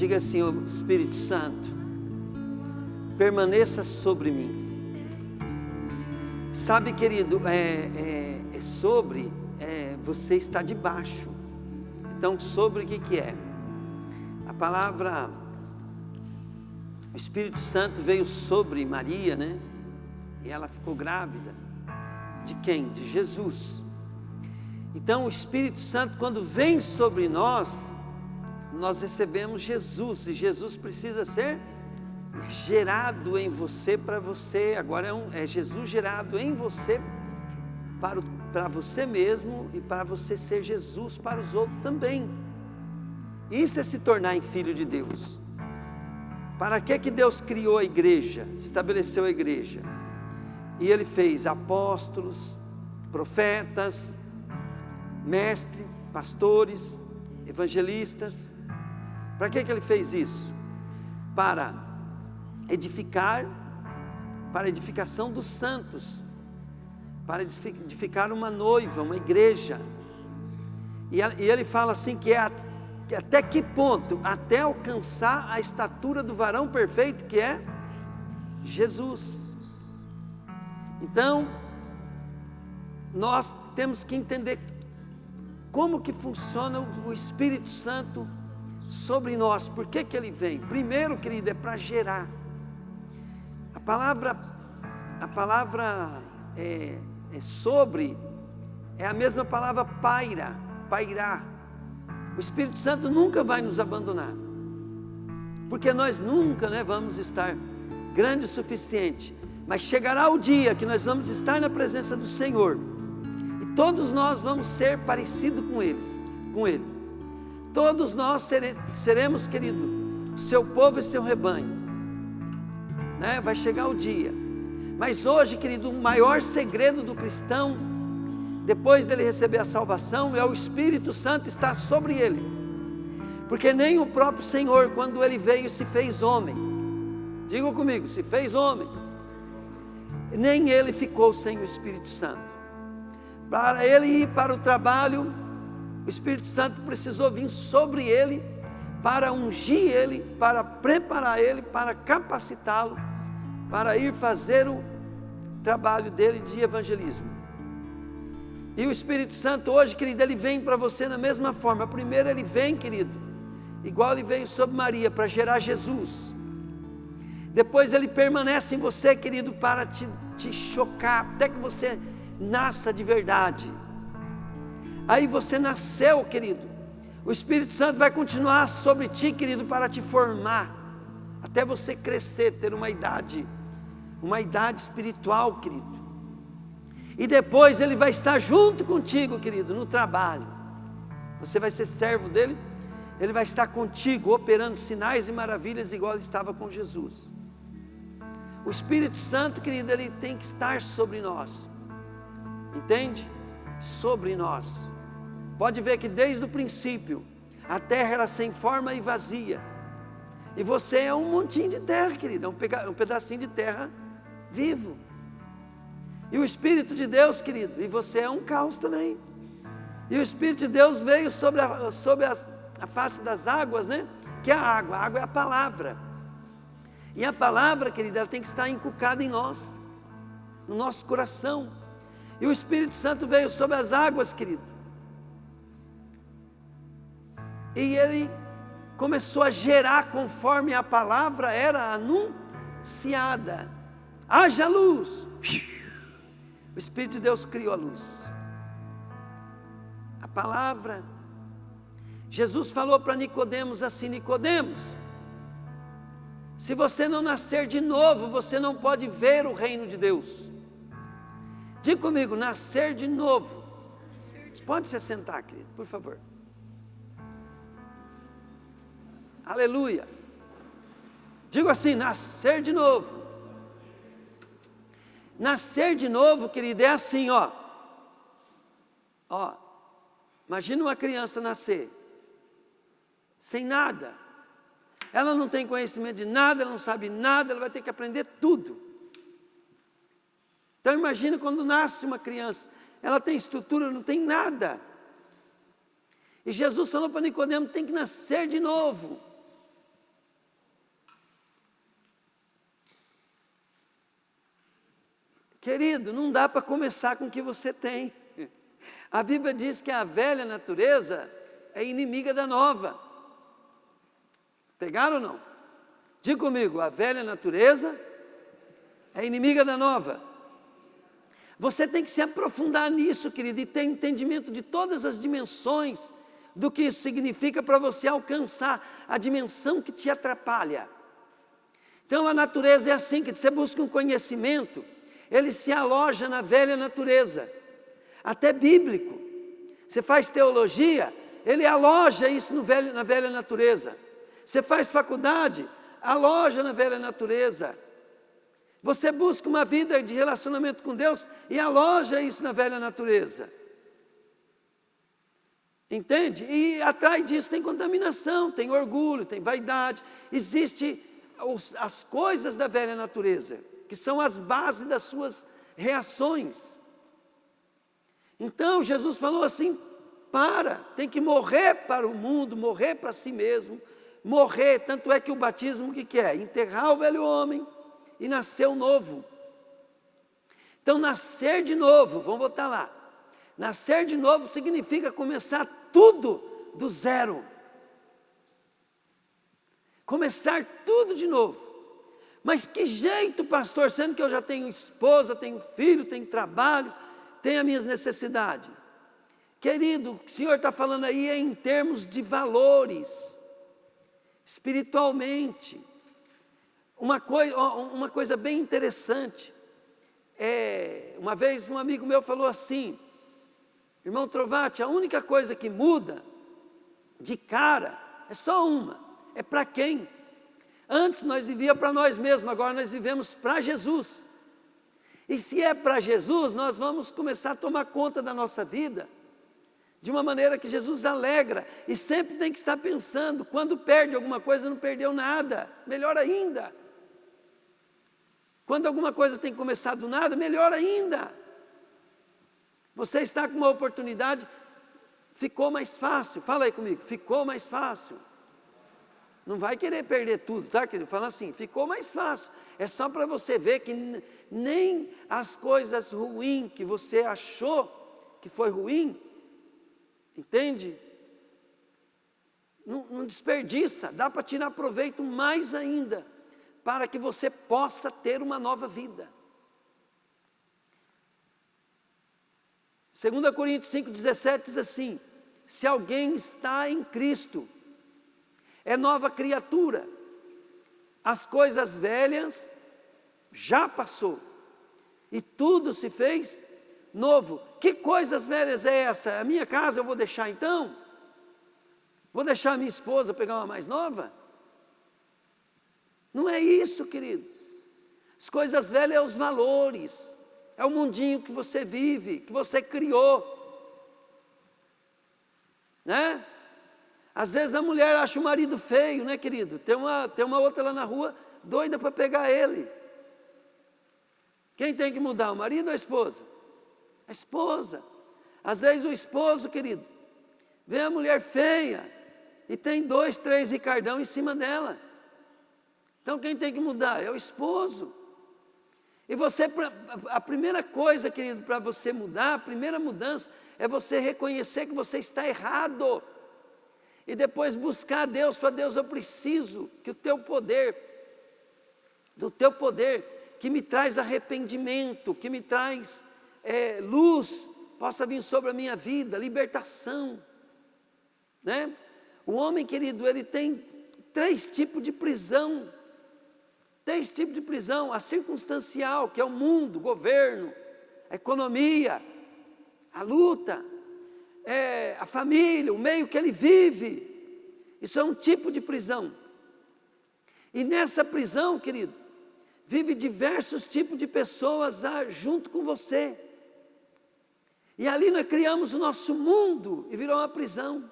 Diga assim: ó Espírito Santo, permaneça sobre mim. Sabe, querido, você está debaixo. Então, sobre o que é? A palavra, o Espírito Santo veio sobre Maria, né? E ela ficou grávida. De quem? De Jesus. Então, o Espírito Santo, quando vem sobre nós, nós recebemos Jesus. E Jesus precisa ser gerado em você, para você. Agora é Jesus gerado em você, para você mesmo e para você ser Jesus para os outros também. Isso é se tornar em filho de Deus. Para que Deus criou a igreja, estabeleceu a igreja? E Ele fez apóstolos, profetas, mestres, pastores, evangelistas. Para que Ele fez isso? Para edificar, para a edificação dos santos, para edificar uma noiva, uma igreja. E Ele fala assim que até que ponto? Até alcançar a estatura do varão perfeito, que é Jesus. Então, nós temos que entender como que funciona o Espírito Santo sobre nós. Por que Ele vem? Primeiro, querido, é para gerar. A palavra sobre é a mesma palavra pairar. O Espírito Santo nunca vai nos abandonar, porque nós nunca, vamos estar grande o suficiente, mas chegará o dia que nós vamos estar na presença do Senhor, e todos nós vamos ser parecidos com Ele. Todos nós seremos, querido, seu povo e seu rebanho, vai chegar o dia. Mas hoje, querido, o maior segredo do cristão, depois dele receber a salvação, é o Espírito Santo estar sobre ele. Porque nem o próprio Senhor, quando Ele veio, se fez homem. Digam comigo, se fez homem. Nem Ele ficou sem o Espírito Santo. Para Ele ir para o trabalho, o Espírito Santo precisou vir sobre Ele, para ungir Ele, para preparar Ele, para capacitá-lo, para ir fazer o trabalho dele de evangelismo. E o Espírito Santo hoje, querido, Ele vem para você da mesma forma. Primeiro Ele vem, querido, igual Ele veio sobre Maria, para gerar Jesus. Depois Ele permanece em você, querido, para te chocar, até que você nasça de verdade. Aí você nasceu, querido, o Espírito Santo vai continuar sobre ti, querido, para te formar, até você crescer, ter uma idade espiritual, querido. E depois Ele vai estar junto contigo, querido, no trabalho. Você vai ser servo dEle, Ele vai estar contigo, operando sinais e maravilhas, igual Ele estava com Jesus. O Espírito Santo, querido, Ele tem que estar sobre nós. Entende? Sobre nós. Pode ver que desde o princípio, a terra era sem forma e vazia. E você é um montinho de terra, querido, é um pedacinho de terra vivo. E o Espírito de Deus, querido, e você é um caos também. E o Espírito de Deus veio sobre a face das águas, que é a água é a palavra. E a palavra, querida, ela tem que estar encucada em nós, no nosso coração. E o Espírito Santo veio sobre as águas, querido. E Ele começou a gerar conforme a palavra era anunciada. Haja luz. O Espírito de Deus criou a luz. A palavra. Jesus falou para Nicodemos assim: Nicodemos, se você não nascer de novo, você não pode ver o reino de Deus. Diga comigo, nascer de novo. Pode se sentar, querido, por favor. Aleluia. Digo assim, nascer de novo. Nascer de novo, querido, é assim, ó. Imagina uma criança nascer sem nada. Ela não tem conhecimento de nada, ela não sabe nada, ela vai ter que aprender tudo. Então imagina quando nasce uma criança, ela tem estrutura, não tem nada. E Jesus falou para Nicodemo, tem que nascer de novo. Querido, não dá para começar com o que você tem. A Bíblia diz que a velha natureza é inimiga da nova. Pegaram ou não? Diga comigo, a velha natureza é inimiga da nova. Você tem que se aprofundar nisso, querido, e ter entendimento de todas as dimensões do que isso significa para você alcançar a dimensão que te atrapalha. Então a natureza é assim, que você busca um conhecimento, ele se aloja na velha natureza, até bíblico. Você faz teologia, ele aloja isso na velha natureza. Você faz faculdade, aloja na velha natureza. Você busca uma vida de relacionamento com Deus e aloja isso na velha natureza. Entende? E atrás disso tem contaminação, tem orgulho, tem vaidade. Existem as coisas da velha natureza, que são as bases das suas reações. Então Jesus falou assim, tem que morrer para o mundo, morrer para si mesmo, morrer, tanto é que o batismo o que é? Enterrar o velho homem e nascer o novo. Então nascer de novo, vamos voltar lá, nascer de novo significa começar tudo do zero, começar tudo de novo. Mas que jeito, pastor, sendo que eu já tenho esposa, tenho filho, tenho trabalho, tenho as minhas necessidades? Querido, o que o Senhor está falando aí é em termos de valores, espiritualmente. Uma coisa bem interessante, uma vez um amigo meu falou assim, irmão Trovati, a única coisa que muda de cara é só uma, é para quem? Antes nós vivíamos para nós mesmos, agora nós vivemos para Jesus. E se é para Jesus, nós vamos começar a tomar conta da nossa vida de uma maneira que Jesus alegra. E sempre tem que estar pensando, quando perde alguma coisa, não perdeu nada, melhor ainda. Quando alguma coisa tem que começar do nada, melhor ainda. Você está com uma oportunidade, ficou mais fácil. Fala aí comigo, ficou mais fácil. Não vai querer perder tudo, tá, querido? Fala assim, ficou mais fácil. É só para você ver que nem as coisas ruins que você achou que foi ruim, entende? Não desperdiça, dá para tirar proveito mais ainda, para que você possa ter uma nova vida. 2 Coríntios 5,17 diz assim, se alguém está em Cristo, é nova criatura, as coisas velhas já passou, e tudo se fez novo. Que coisas velhas é essa? A minha casa eu vou deixar então? Vou deixar a minha esposa pegar uma mais nova? Não é isso, querido. As coisas velhas é os valores, é o mundinho que você vive, que você criou, né? Às vezes a mulher acha o marido feio, né, querido? Tem uma outra lá na rua, doida para pegar ele. Quem tem que mudar, o marido ou a esposa? A esposa. Às vezes o esposo, querido, vê a mulher feia e tem 2, 3 Ricardão em cima dela. Então quem tem que mudar? É o esposo. E você, a primeira coisa, querido, para você mudar, a primeira mudança é você reconhecer que você está errado. E depois buscar a Deus, falar, Deus, eu preciso que do teu poder, que me traz arrependimento, que me traz luz, possa vir sobre a minha vida, libertação, né? O homem, querido, ele tem 3 tipos de prisão, 3 tipos de prisão, a circunstancial, que é o mundo, o governo, a economia, a luta, a família, o meio que ele vive, isso é um tipo de prisão. E nessa prisão, querido, vive diversos tipos de pessoas junto com você. E ali nós criamos o nosso mundo e virou uma prisão.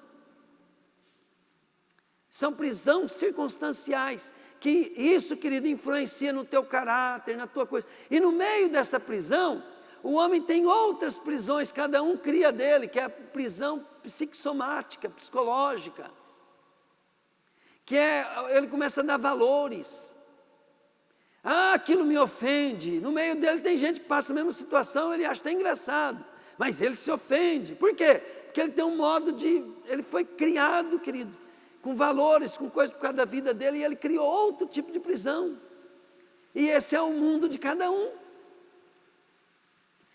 São prisões circunstanciais, que isso, querido, influencia no teu caráter, na tua coisa. E no meio dessa prisão, o homem tem outras prisões, cada um cria dele, que é a prisão psicossomática, psicológica, que ele começa a dar valores. Ah, aquilo me ofende. No meio dele tem gente que passa a mesma situação, ele acha até engraçado, mas ele se ofende. Por quê? Porque ele tem um modo de... Ele foi criado, querido, com valores, com coisas por causa da vida dele, e ele criou outro tipo de prisão. E esse é o mundo de cada um.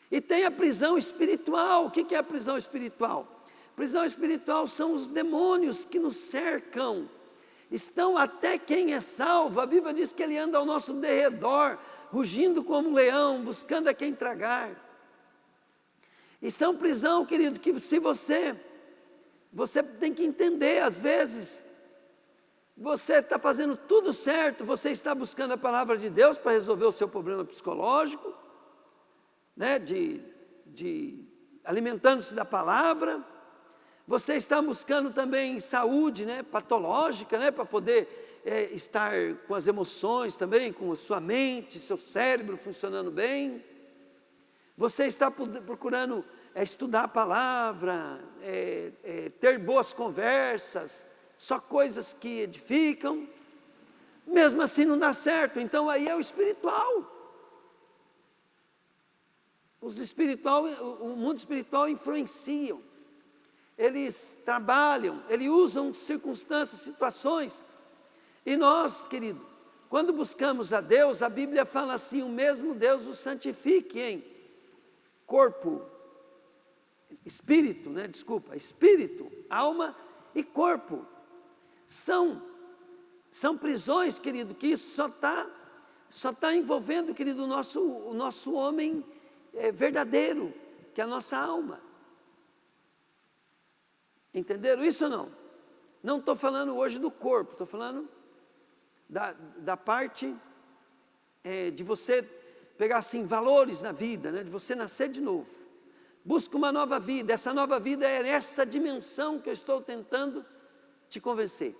E tem a prisão espiritual. O que é a prisão espiritual? Prisão espiritual são os demônios que nos cercam. Estão até quem é salvo. A Bíblia diz que ele anda ao nosso derredor, rugindo como um leão, buscando a quem tragar. E são prisão, querido, que se você tem que entender, às vezes, você está fazendo tudo certo, você está buscando a palavra de Deus para resolver o seu problema psicológico, né, alimentando-se da palavra. Você está buscando também saúde, né, patológica, né, para poder estar com as emoções também, com a sua mente, seu cérebro funcionando bem. Você está procurando estudar a palavra, ter boas conversas, só coisas que edificam. Mesmo assim não dá certo, então aí é o espiritual. O mundo espiritual influenciam. Eles trabalham, eles usam circunstâncias, situações. E nós, querido, quando buscamos a Deus, a Bíblia fala assim: o mesmo Deus os santifique em corpo, espírito, espírito, alma e corpo. São prisões, querido, que isso só tá envolvendo, querido, o nosso homem verdadeiro, que é a nossa alma. Entenderam isso ou não? Não estou falando hoje do corpo, estou falando da parte de você pegar assim valores na vida, né, de você nascer de novo. Busca uma nova vida. Essa nova vida é essa dimensão que eu estou tentando te convencer.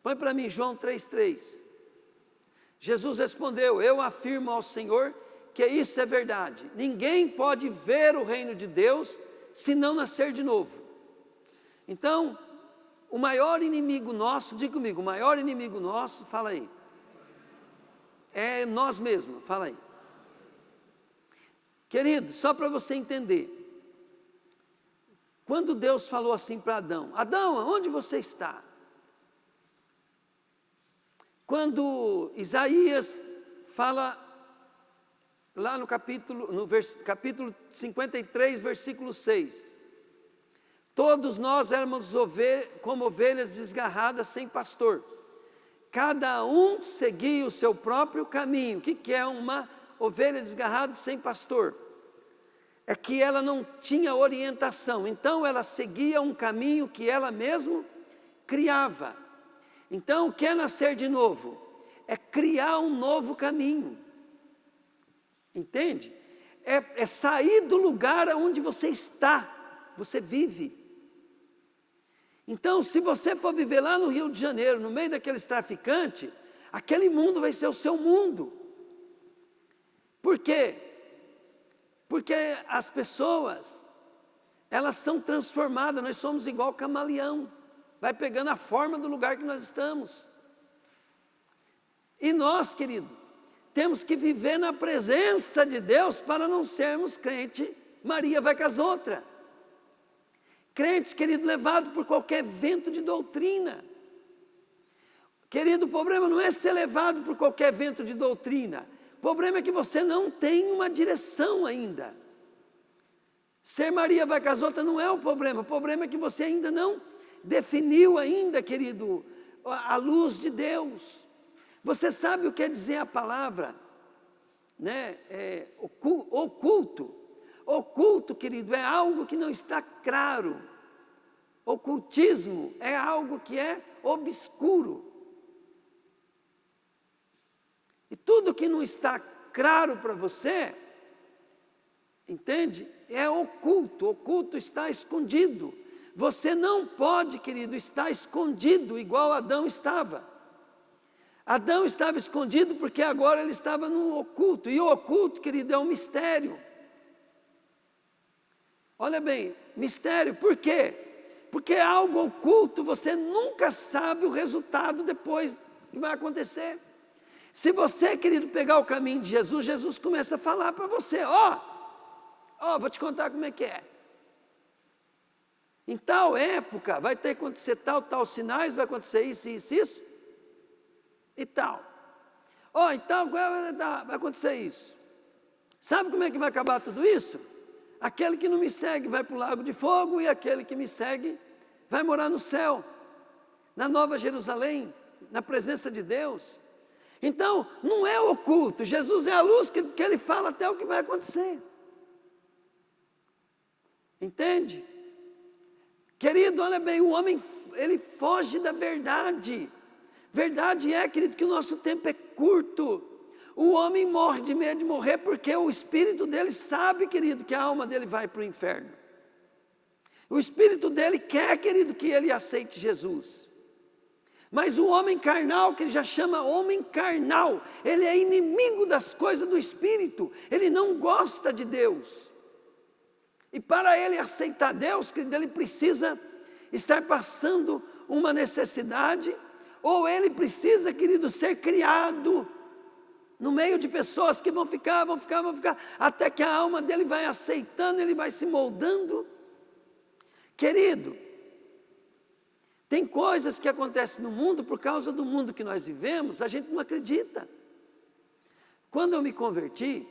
Põe para mim João 3,3. Jesus respondeu: eu afirmo ao Senhor que isso é verdade. Ninguém pode ver o reino de Deus se não nascer de novo. Então, o maior inimigo nosso, diga comigo, o maior inimigo nosso, fala aí, é nós mesmos, fala aí. Querido, só para você entender, quando Deus falou assim para Adão: Adão, aonde você está? Quando Isaías fala lá no capítulo 53, versículo 6, todos nós éramos como ovelhas desgarradas sem pastor, cada um seguia o seu próprio caminho. O que é uma ovelha desgarrada sem pastor? É que ela não tinha orientação, então ela seguia um caminho que ela mesma criava. Então, o que é nascer de novo? É criar um novo caminho, entende? É sair do lugar onde você está, você vive. Então, se você for viver lá no Rio de Janeiro, no meio daqueles traficantes, aquele mundo vai ser o seu mundo. Por quê? Porque as pessoas, elas são transformadas, nós somos igual camaleão, vai pegando a forma do lugar que nós estamos. E nós, querido, temos que viver na presença de Deus para não sermos crente Maria vai com as outras. Crentes, querido, levado por qualquer vento de doutrina. Querido, o problema não é ser levado por qualquer vento de doutrina. O problema é que você não tem uma direção ainda. Ser Maria vai com as outras não é o problema é que você ainda não definiu ainda, querido, a luz de Deus. Você sabe o que quer dizer a palavra, né, oculto? Oculto, querido, é algo que não está claro. Ocultismo é algo que é obscuro. E tudo que não está claro para você, entende? É oculto. Oculto está escondido. Você não pode, querido, estar escondido igual Adão estava. Adão estava escondido porque agora ele estava no oculto. E o oculto, querido, é um mistério. Olha bem, mistério, por quê? Porque é algo oculto, você nunca sabe o resultado depois que vai acontecer. Se você, querido, pegar o caminho de Jesus, Jesus começa a falar para você, vou te contar como é que é. Em tal época vai ter que acontecer tal sinais, vai acontecer isso e tal. Então vai acontecer isso. Sabe como é que vai acabar tudo isso? Aquele que não me segue vai para o lago de fogo e aquele que me segue vai morar no céu, na Nova Jerusalém, na presença de Deus. Então, não é oculto, Jesus é a luz que ele fala até o que vai acontecer. Entende? Querido, olha bem, o homem, ele foge da verdade. Verdade é, querido, que o nosso tempo é curto. O homem morre de medo de morrer porque o espírito dele sabe, querido, que a alma dele vai para o inferno. O espírito dele quer, querido, que ele aceite Jesus. Mas o homem carnal, que ele já chama homem carnal, ele é inimigo das coisas do Espírito, ele não gosta de Deus. E para ele aceitar Deus, querido, ele precisa estar passando uma necessidade, ou ele precisa, querido, ser criado no meio de pessoas que vão ficar, até que a alma dele vai aceitando, ele vai se moldando. Querido, tem coisas que acontecem no mundo, por causa do mundo que nós vivemos, a gente não acredita. Quando eu me converti,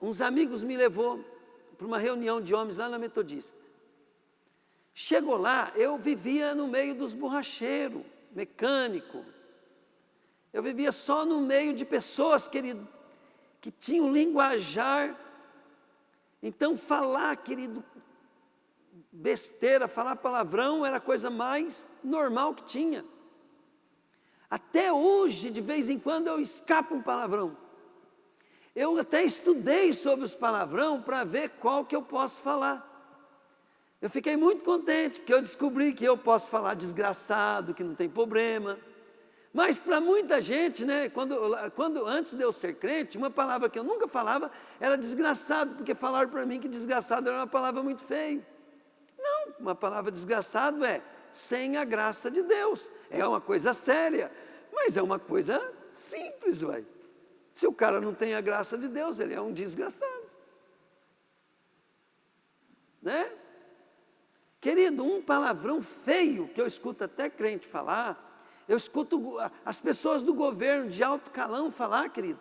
uns amigos me levou para uma reunião de homens lá na Metodista. Chegou lá, eu vivia no meio dos borracheiros, mecânico. Eu vivia só no meio de pessoas, querido, que tinham linguajar. Então falar, querido, besteira, falar palavrão era a coisa mais normal que tinha. Até hoje, de vez em quando, eu escapo um palavrão. Eu até estudei sobre os palavrão para ver qual que eu posso falar. Eu fiquei muito contente, porque eu descobri que eu posso falar desgraçado, que não tem problema. Mas para muita gente, né, quando antes de eu ser crente, uma palavra que eu nunca falava era desgraçado, porque falaram para mim que desgraçado era uma palavra muito feia. Não, uma palavra desgraçado é sem a graça de Deus. É uma coisa séria, mas é uma coisa simples, vai. Se o cara não tem a graça de Deus, ele é um desgraçado. Né? Querido, um palavrão feio, que eu escuto até crente falar, eu escuto as pessoas do governo de alto calão falar, querido.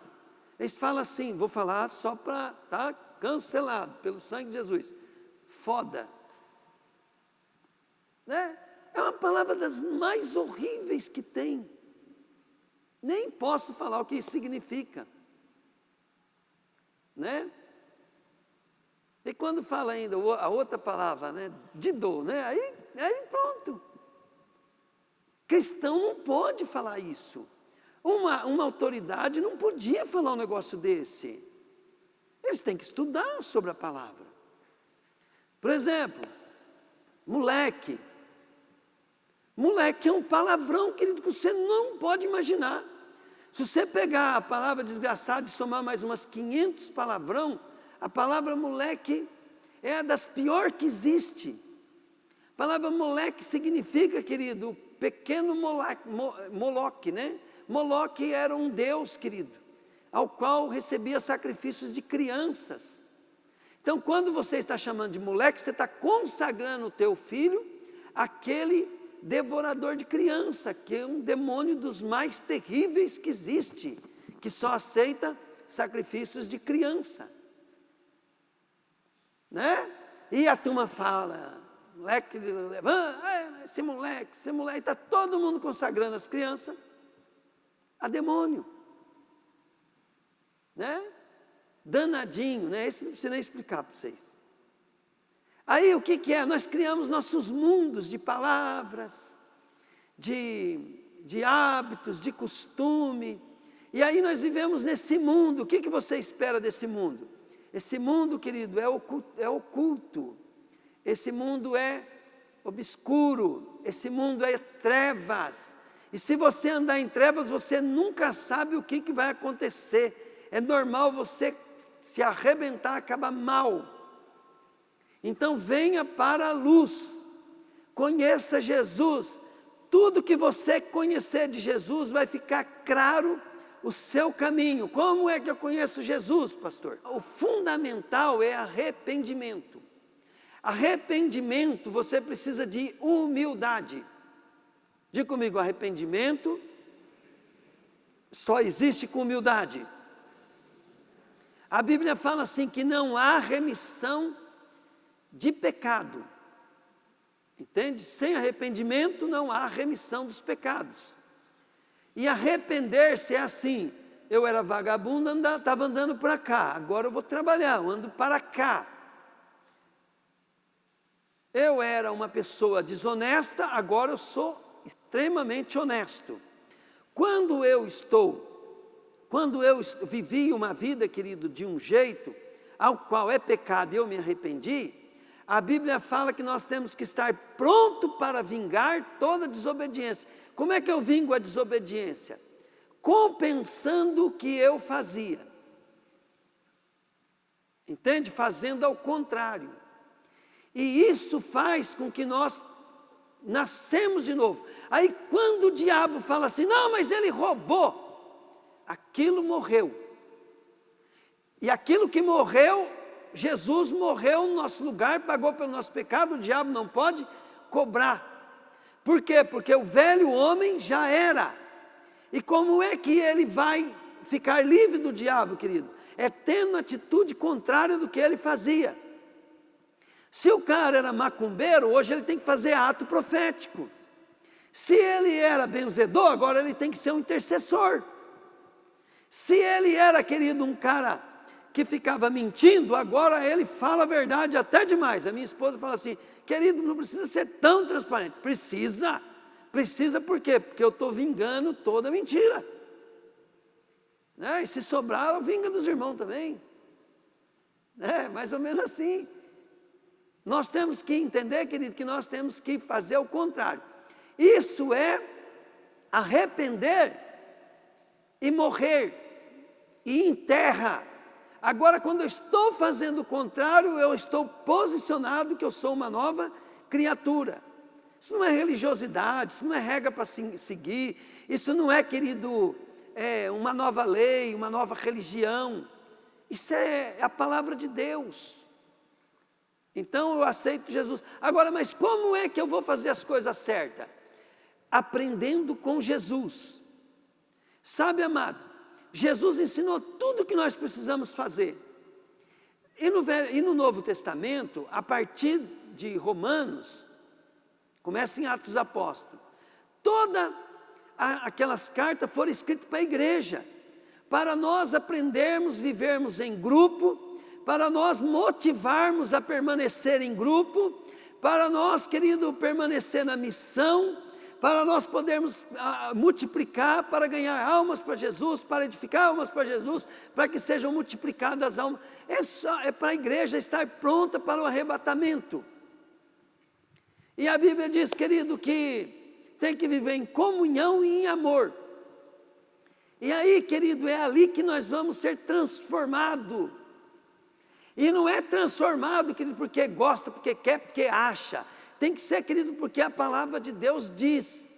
Eles falam assim, vou falar só para estar cancelado pelo sangue de Jesus. Foda. Né? É uma palavra das mais horríveis que tem. Nem posso falar o que isso significa. Né? E quando fala ainda a outra palavra, né, didô, né, aí pronto. Cristão não pode falar isso. Uma autoridade não podia falar um negócio desse. Eles têm que estudar sobre a palavra. Por exemplo, moleque. Moleque é um palavrão, querido, que você não pode imaginar. Se você pegar a palavra desgraçado e somar mais umas 500 palavrão, a palavra moleque é a das piores que existe. A palavra moleque significa, querido, pequeno Moloque, né? Moloque era um deus, querido, ao qual recebia sacrifícios de crianças. Então, quando você está chamando de moleque, você está consagrando o teu filho àquele devorador de criança, que é um demônio dos mais terríveis que existe, que só aceita sacrifícios de criança. Né? E a turma fala, moleque, esse moleque, está todo mundo consagrando as crianças a demônio. Né? Danadinho, né? Esse não precisa nem explicar para vocês. Aí o que é? Nós criamos nossos mundos de palavras, de hábitos, de costume, e aí nós vivemos nesse mundo. O que você espera desse mundo? Esse mundo, querido, é oculto, esse mundo é obscuro, esse mundo é trevas, e se você andar em trevas, você nunca sabe o que vai acontecer, é normal você se arrebentar, acabar mal. Então venha para a luz, conheça Jesus, tudo que você conhecer de Jesus vai ficar claro o seu caminho. Como é que eu conheço Jesus, pastor? O fundamental é arrependimento. Arrependimento, você precisa de humildade. Diga comigo, arrependimento só existe com humildade. A Bíblia fala assim que não há remissão de pecado. Entende? Sem arrependimento não há remissão dos pecados. E arrepender-se é assim: eu era vagabundo, estava andando para cá, agora eu vou trabalhar, eu ando para cá. Eu era uma pessoa desonesta, agora eu sou extremamente honesto. Quando eu vivi uma vida, querido, de um jeito, ao qual é pecado e eu me arrependi, a Bíblia fala que nós temos que estar pronto para vingar toda desobediência. Como é que eu vingo a desobediência? Compensando o que eu fazia. Entende? Fazendo ao contrário. E isso faz com que nós nascemos de novo. Aí quando o diabo fala assim, não, mas ele roubou, aquilo morreu. E aquilo que morreu, Jesus morreu no nosso lugar, pagou pelo nosso pecado, o diabo não pode cobrar. Por quê? Porque o velho homem já era. E como é que ele vai ficar livre do diabo, querido? É tendo atitude contrária do que ele fazia. Se o cara era macumbeiro, hoje ele tem que fazer ato profético. Se ele era benzedor, agora ele tem que ser um intercessor. Se ele era, querido, um cara que ficava mentindo, agora ele fala a verdade até demais. A minha esposa fala assim, querido, não precisa ser tão transparente. Precisa. Precisa por quê? Porque eu estou vingando toda mentira. E se sobrar, vinga dos irmãos também. Mais ou menos assim. Nós temos que entender, querido, que nós temos que fazer o contrário. Isso é arrepender e morrer, e enterra. Agora, quando eu estou fazendo o contrário, eu estou posicionado que eu sou uma nova criatura. Isso não é religiosidade, isso não é regra para seguir, isso não é, querido, uma nova lei, uma nova religião. Isso é a palavra de Deus. Então eu aceito Jesus. Agora, mas como é que eu vou fazer as coisas certas? Aprendendo com Jesus. Sabe, amado, Jesus ensinou tudo o que nós precisamos fazer. E no Novo Testamento, a partir de Romanos, começa em Atos dos Apóstolos, todas aquelas cartas foram escritas para a igreja, para nós aprendermos, vivermos em grupo, para nós motivarmos a permanecer em grupo, para nós, querido, permanecer na missão, para nós podermos multiplicar, para ganhar almas para Jesus, para edificar almas para Jesus, para que sejam multiplicadas as almas. É para a igreja estar pronta para o arrebatamento. E a Bíblia diz, querido, que tem que viver em comunhão e em amor. E aí, querido, é ali que nós vamos ser transformados. E não é transformado, querido, porque gosta, porque quer, porque acha. Tem que ser, querido, porque a palavra de Deus diz.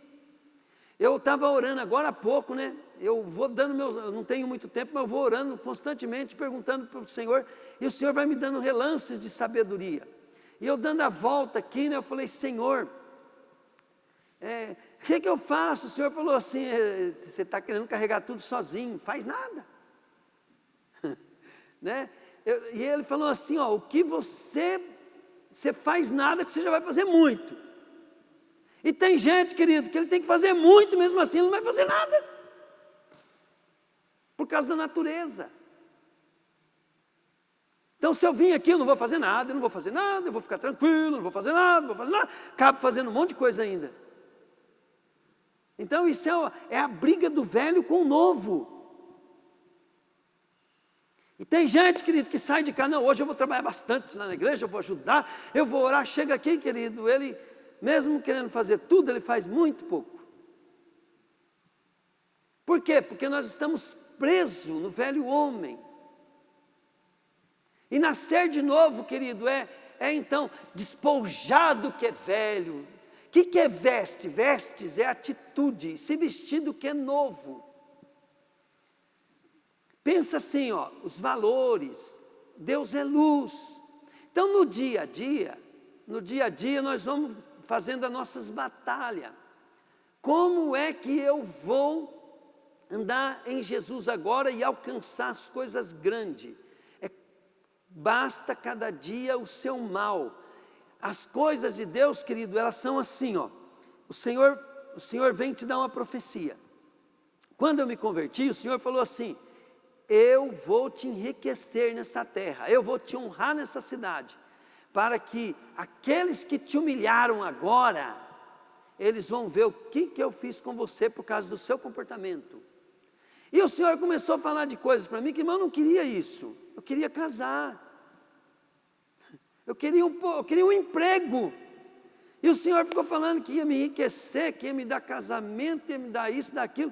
Eu estava orando agora há pouco, né? Eu vou dando eu não tenho muito tempo, mas eu vou orando constantemente, perguntando para o Senhor, e o Senhor vai me dando relances de sabedoria. E eu dando a volta aqui, né? Eu falei, Senhor, o que eu faço? O Senhor falou assim, você está querendo carregar tudo sozinho, não faz nada. Né? E ele falou assim, o que você faz nada, que você já vai fazer muito. E tem gente, querido, que ele tem que fazer muito, mesmo assim ele não vai fazer nada. Por causa da natureza. Então se eu vim aqui, eu não vou fazer nada, eu não vou fazer nada, eu vou ficar tranquilo, não vou fazer nada, não vou fazer nada. Acabo fazendo um monte de coisa ainda. Então isso é a briga do velho com o novo. E tem gente, querido, que sai de cá, não, hoje eu vou trabalhar bastante lá na igreja, eu vou ajudar, eu vou orar, chega aqui, querido, ele, mesmo querendo fazer tudo, ele faz muito pouco. Por quê? Porque nós estamos presos no velho homem. E nascer de novo, querido, é então despojar do que é velho. O que é veste? Vestes é atitude, se vestir do que é novo. Pensa assim, ó, os valores, Deus é luz. Então no dia a dia nós vamos fazendo as nossas batalhas. Como é que eu vou andar em Jesus agora e alcançar as coisas grandes? Basta cada dia o seu mal. As coisas de Deus, querido, elas são assim, ó. O Senhor vem te dar uma profecia. Quando eu me converti, o Senhor falou assim: eu vou te enriquecer nessa terra, eu vou te honrar nessa cidade, para que aqueles que te humilharam agora, eles vão ver o que eu fiz com você por causa do seu comportamento. E o Senhor começou a falar de coisas para mim que eu não queria isso. Eu queria casar, eu queria um emprego. E o Senhor ficou falando que ia me enriquecer, que ia me dar casamento, ia me dar isso, daquilo.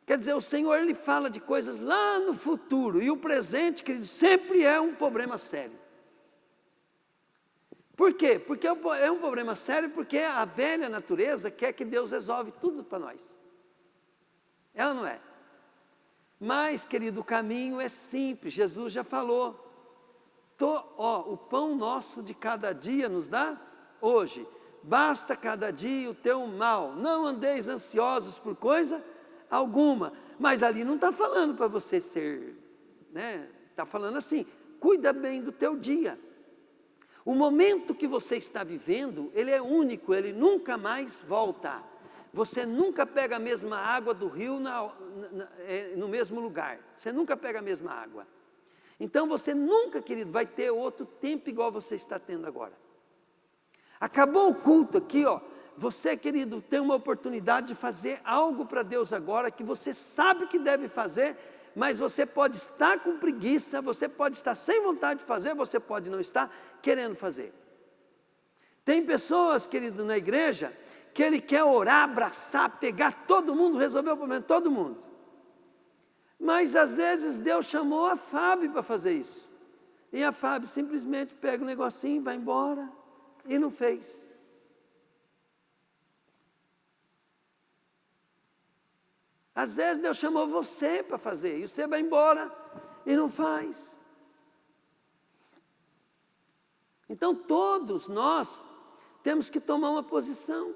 Quer dizer, o Senhor, Ele fala de coisas lá no futuro, e o presente, querido, sempre é um problema sério. Por quê? Porque é um problema sério, porque a velha natureza quer que Deus resolve tudo para nós. Ela não é. Mas, querido, o caminho é simples, Jesus já falou. O pão nosso de cada dia nos dá hoje. Basta cada dia o teu mal, não andeis ansiosos por coisa alguma. Mas ali não está falando para você ser, né? Está falando assim, cuida bem do teu dia. O momento que você está vivendo, ele é único, ele nunca mais volta. Você nunca pega a mesma água do rio no mesmo lugar. Você nunca pega a mesma água. Então você nunca, querido, vai ter outro tempo igual você está tendo agora. Acabou o culto aqui, ó. Você, querido, tem uma oportunidade de fazer algo para Deus agora, que você sabe que deve fazer, mas você pode estar com preguiça, você pode estar sem vontade de fazer, você pode não estar querendo fazer. Tem pessoas, querido, na igreja, que ele quer orar, abraçar, pegar todo mundo, resolver o problema de todo mundo. Mas às vezes Deus chamou a Fábio para fazer isso. E a Fábio simplesmente pega o negocinho, vai embora e não fez. Às vezes Deus chamou você para fazer e você vai embora e não faz. Então todos nós temos que tomar uma posição.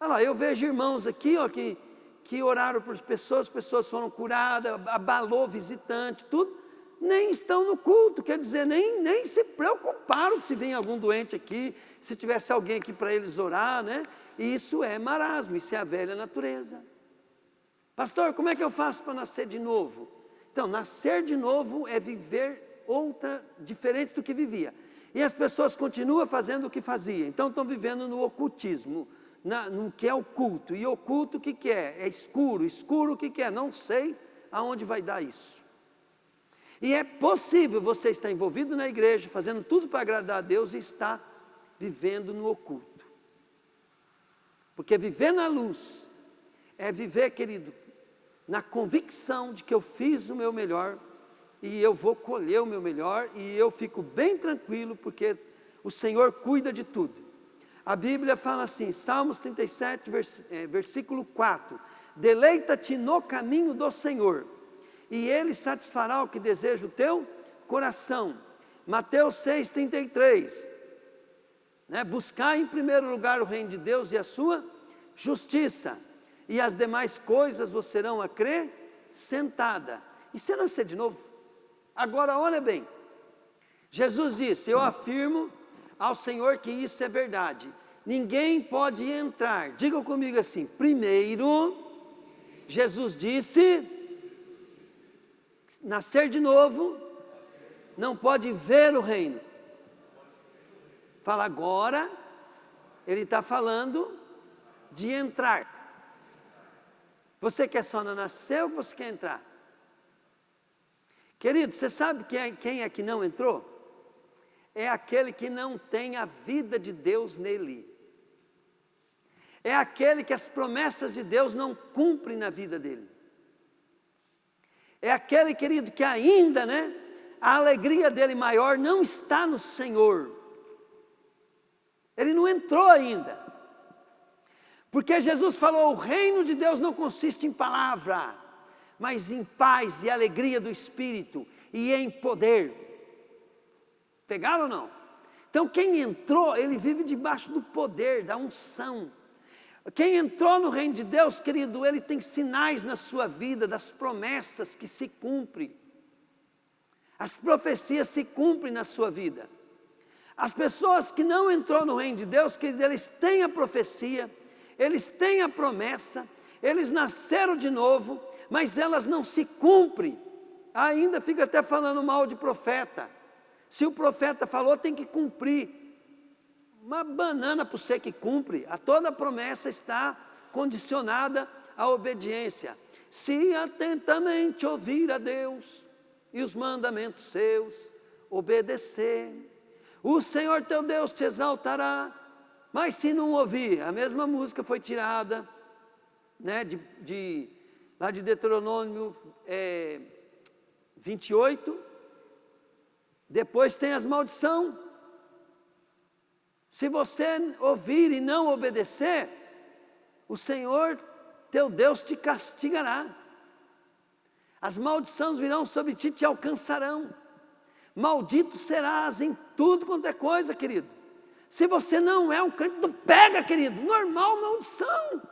Olha lá, eu vejo irmãos aqui, ó, que oraram por pessoas foram curadas, abalou visitante, tudo, nem estão no culto, quer dizer, nem se preocuparam se vem algum doente aqui, se tivesse alguém aqui para eles orar, né? E isso é marasmo, isso é a velha natureza. Pastor, como é que eu faço para nascer de novo? Então, nascer de novo é viver diferente do que vivia. E as pessoas continuam fazendo o que fazia, então estão vivendo no ocultismo, no que é oculto. E oculto o que é? É escuro. Escuro o que é? Não sei aonde vai dar isso. E é possível você estar envolvido na igreja, fazendo tudo para agradar a Deus e estar vivendo no oculto. Porque viver na luz é viver, querido, na convicção de que eu fiz o meu melhor e eu vou colher o meu melhor e eu fico bem tranquilo porque o Senhor cuida de tudo. A Bíblia fala assim, Salmos 37, versículo 4, deleita-te no caminho do Senhor, e Ele satisfará o que deseja o teu coração. Mateus 6, 33, né? Buscar em primeiro lugar o reino de Deus e a sua justiça, e as demais coisas vos serão acrescentadas. E se nascer de novo? Agora olha bem, Jesus disse, eu afirmo ao Senhor que isso é verdade, ninguém pode entrar, diga comigo assim, primeiro, Jesus disse, nascer de novo, não pode ver o reino. Fala agora, ele está falando de entrar. Você quer só nascer ou você quer entrar? Querido, você sabe quem é que não entrou? É aquele que não tem a vida de Deus nele. É aquele que as promessas de Deus não cumprem na vida dele. É aquele, querido, que ainda, né, a alegria dele maior não está no Senhor. Ele não entrou ainda. Porque Jesus falou, o reino de Deus não consiste em palavra, mas em paz e alegria do Espírito e em poder. Pegaram ou não? Então quem entrou, ele vive debaixo do poder, da unção. Quem entrou no reino de Deus, querido, ele tem sinais na sua vida, das promessas que se cumprem. As profecias se cumprem na sua vida. As pessoas que não entrou no reino de Deus, querido, eles têm a profecia, eles têm a promessa, eles nasceram de novo, mas elas não se cumprem. Ainda fica até falando mal de profeta. Se o profeta falou, tem que cumprir. Uma banana para você que cumpre. Toda promessa está condicionada à obediência. Se atentamente ouvir a Deus e os mandamentos seus, obedecer, o Senhor teu Deus te exaltará. Mas se não ouvir, a mesma música foi tirada, né, lá de Deuteronômio 28, depois tem as maldições. Se você ouvir e não obedecer, o Senhor teu Deus te castigará. As maldições virão sobre ti e te alcançarão. Maldito serás em tudo quanto é coisa, querido. Se você não é um crente, não pega, querido, normal maldição.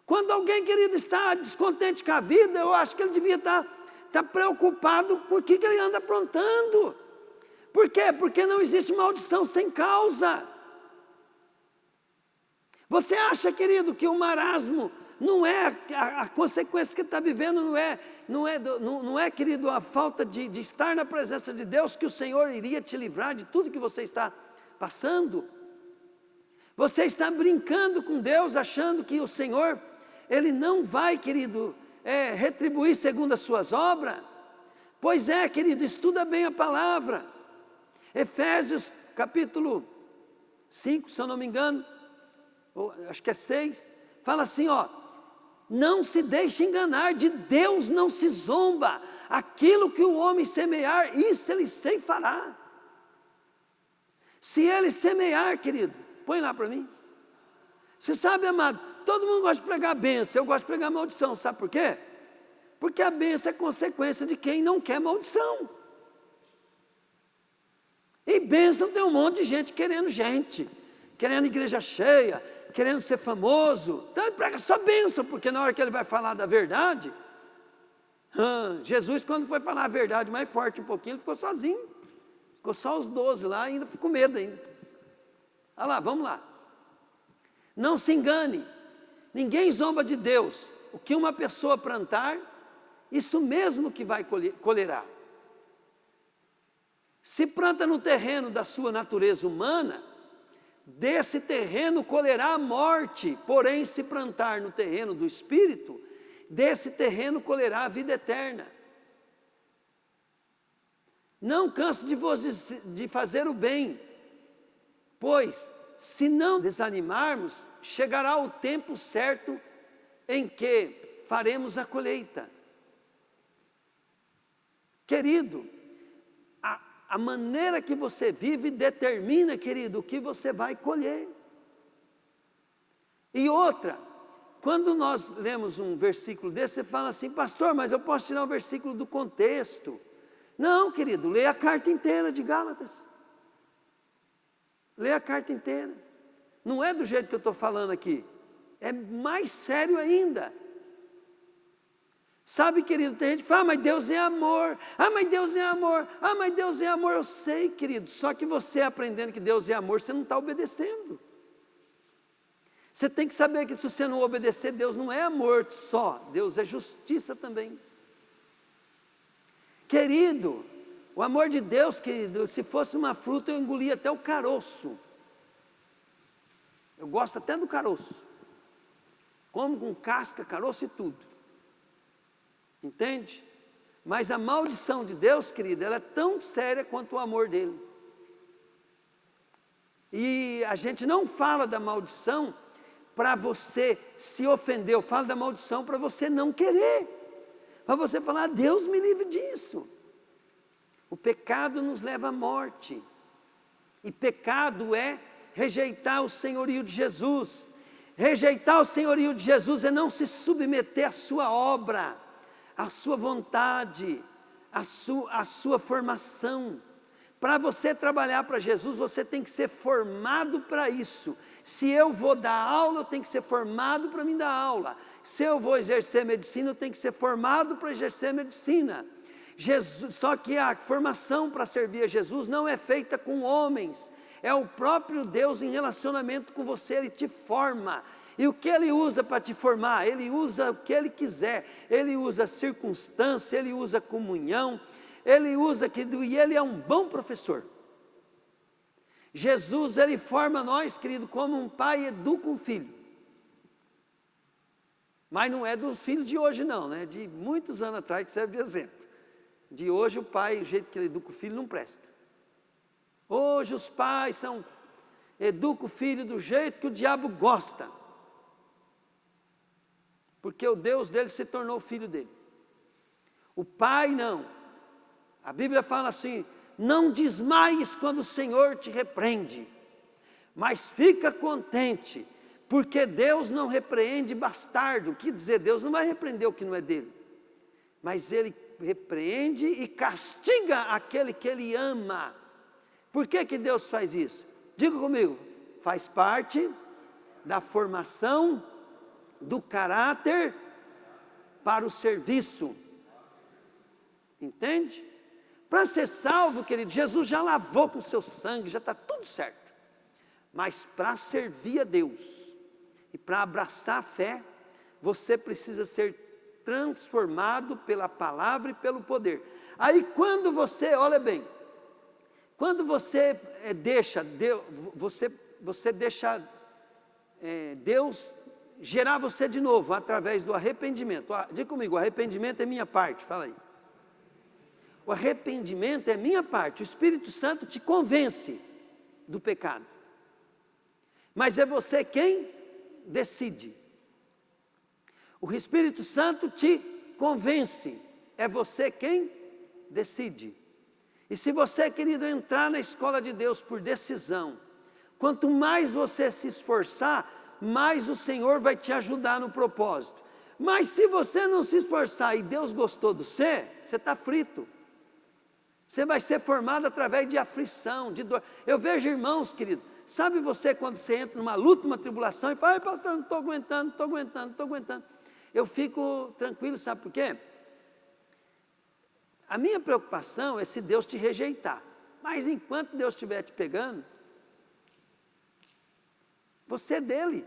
Quando alguém, querido, está descontente com a vida, eu acho que ele devia estar preocupado com o que ele anda aprontando. Por quê? Porque não existe maldição sem causa. Você acha, querido, que o marasmo não é a consequência que está vivendo, não é, querido, a falta de estar na presença de Deus, que o Senhor iria te livrar de tudo que você está passando? Você está brincando com Deus, achando que o Senhor, Ele não vai, querido, retribuir segundo as suas obras? Pois é, querido, estuda bem a palavra. Efésios capítulo 5, se eu não me engano, acho que é 6, fala assim, ó: não se deixe enganar, de Deus não se zomba, aquilo que o homem semear, isso ele ceifará. Se ele semear, querido, põe lá para mim. Você sabe, amado, todo mundo gosta de pregar a bênção, eu gosto de pregar a maldição, sabe por quê? Porque a bênção é consequência de quem não quer maldição. E bênção tem um monte de gente, querendo igreja cheia, querendo ser famoso. Então ele prega só bênção, porque na hora que ele vai falar da verdade, Jesus, quando foi falar a verdade mais forte um pouquinho, ele ficou sozinho. Ficou só os 12 lá, ainda ficou com medo ainda. Olha lá, vamos lá. Não se engane, ninguém zomba de Deus. O que uma pessoa plantar, isso mesmo que vai colherá. Se planta no terreno da sua natureza humana, desse terreno colherá a morte. Porém, se plantar no terreno do Espírito, desse terreno colherá a vida eterna. Não canse de fazer o bem, pois, se não desanimarmos, chegará o tempo certo em que faremos a colheita. Querido, a maneira que você vive determina, querido, o que você vai colher. E outra, quando nós lemos um versículo desse, você fala assim: pastor, mas eu posso tirar um versículo do contexto. Não, querido, leia a carta inteira de Gálatas. Leia a carta inteira. Não é do jeito que eu estou falando aqui. É mais sério ainda. Sabe, querido, tem gente que fala: mas Deus é amor, mas Deus é amor, mas Deus é amor. Eu sei, querido, só que você aprendendo que Deus é amor, você não está obedecendo. Você tem que saber que se você não obedecer, Deus não é amor só, Deus é justiça também. Querido, o amor de Deus, querido, se fosse uma fruta eu engolia até o caroço. Eu gosto até do caroço. Como com casca, caroço e tudo. Entende? Mas a maldição de Deus, querido, ela é tão séria quanto o amor dele. E a gente não fala da maldição para você se ofender, eu falo da maldição para você não querer. Para você falar: Deus me livre disso. O pecado nos leva à morte. E pecado é rejeitar o senhorio de Jesus. Rejeitar o senhorio de Jesus é não se submeter à sua obra. a sua vontade, a sua formação. Para você trabalhar para Jesus, você tem que ser formado para isso. Se eu vou dar aula, eu tenho que ser formado para mim dar aula. Se eu vou exercer medicina, eu tenho que ser formado para exercer medicina. Só que a formação para servir a Jesus não é feita com homens, é o próprio Deus em relacionamento com você, Ele te forma. E o que Ele usa para te formar? Ele usa o que Ele quiser, Ele usa circunstância, Ele usa comunhão, Ele usa e Ele é um bom professor. Jesus, Ele forma nós, querido, como um pai educa um filho. Mas não é do filho de hoje não, né? De muitos anos atrás que serve de exemplo. De hoje o pai, o jeito que ele educa o filho não presta. Hoje os pais educam o filho do jeito que o diabo gosta. Porque o Deus dele se tornou o filho dele. O pai não. A Bíblia fala assim, não desmaies quando o Senhor te repreende, mas fica contente, porque Deus não repreende bastardo. Quer dizer, Deus não vai repreender o que não é dele, mas Ele repreende e castiga aquele que Ele ama. Por que Deus faz isso? Diga comigo, faz parte da formação do caráter para o serviço. Entende? Para ser salvo, querido, Jesus já lavou com seu sangue, já está tudo certo. Mas para servir a Deus e para abraçar a fé, você precisa ser transformado pela palavra e pelo poder. Aí quando você, olha bem, quando você deixa Deus gerar você de novo através do arrependimento. Diga comigo, o arrependimento é minha parte, fala aí. O arrependimento é minha parte, o Espírito Santo te convence do pecado. Mas é você quem decide. O Espírito Santo te convence, é você quem decide. E se você, querido, entrar na escola de Deus por decisão, quanto mais você se esforçar, mais o Senhor vai te ajudar no propósito. Mas se você não se esforçar e Deus gostou de você, você está frito. Você vai ser formado através de aflição, de dor. Eu vejo irmãos, querido, sabe você quando você entra numa luta, numa tribulação e fala, ai pastor, não estou aguentando, não estou aguentando, não estou aguentando. Eu fico tranquilo, sabe por quê? A minha preocupação é se Deus te rejeitar. Mas enquanto Deus estiver te pegando, você é dele.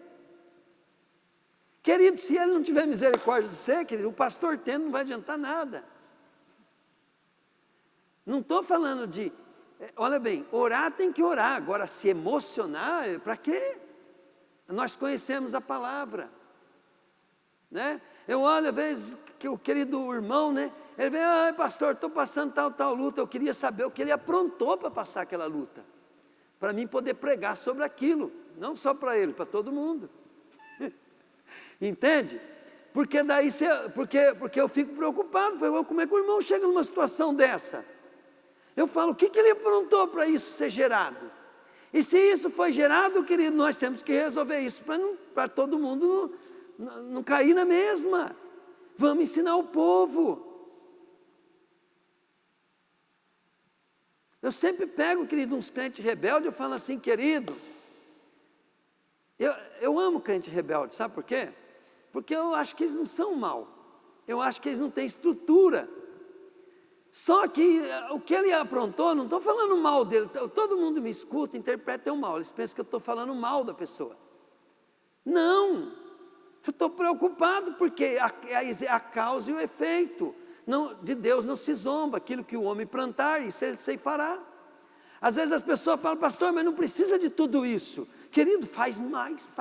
Querido, se Ele não tiver misericórdia de você, querido, o pastor tendo não vai adiantar nada. Não estou falando de, olha bem, orar tem que orar, agora se emocionar, para quê? Nós conhecemos a palavra, né? Eu olho às vezes que o querido irmão, né? Ele vem, ai pastor, estou passando tal luta, eu queria saber o que ele aprontou para passar aquela luta, para mim poder pregar sobre aquilo, não só para ele, para todo mundo. Entende? Porque daí, porque eu fico preocupado, como é que o irmão chega numa situação dessa? Eu falo, o que ele aprontou para isso ser gerado? E se isso foi gerado, querido, nós temos que resolver isso para todo mundo não cair na mesma. Vamos ensinar o povo. Eu sempre pego, querido, uns crentes rebeldes, eu falo assim, querido, eu amo crente rebelde, sabe por quê? Porque eu acho que eles não são mal, eu acho que eles não têm estrutura. Só que o que ele aprontou, não estou falando mal dele, todo mundo me escuta, interpreta o mal, eles pensam que eu estou falando mal da pessoa. Não, eu estou preocupado porque a causa e o efeito de Deus não se zomba, aquilo que o homem plantar, isso ele ceifará. Às vezes as pessoas falam, pastor, mas não precisa de tudo isso. Querido, faz mais.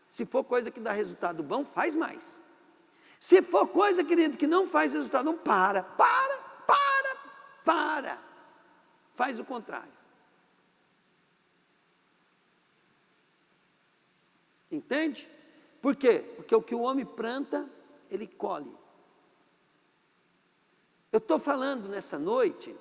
Se for coisa que dá resultado bom, faz mais. Se for coisa, querido, que não faz resultado, não para. Faz o contrário. Entende? Por quê? Porque o que o homem planta, ele colhe. Eu estou falando nessa noite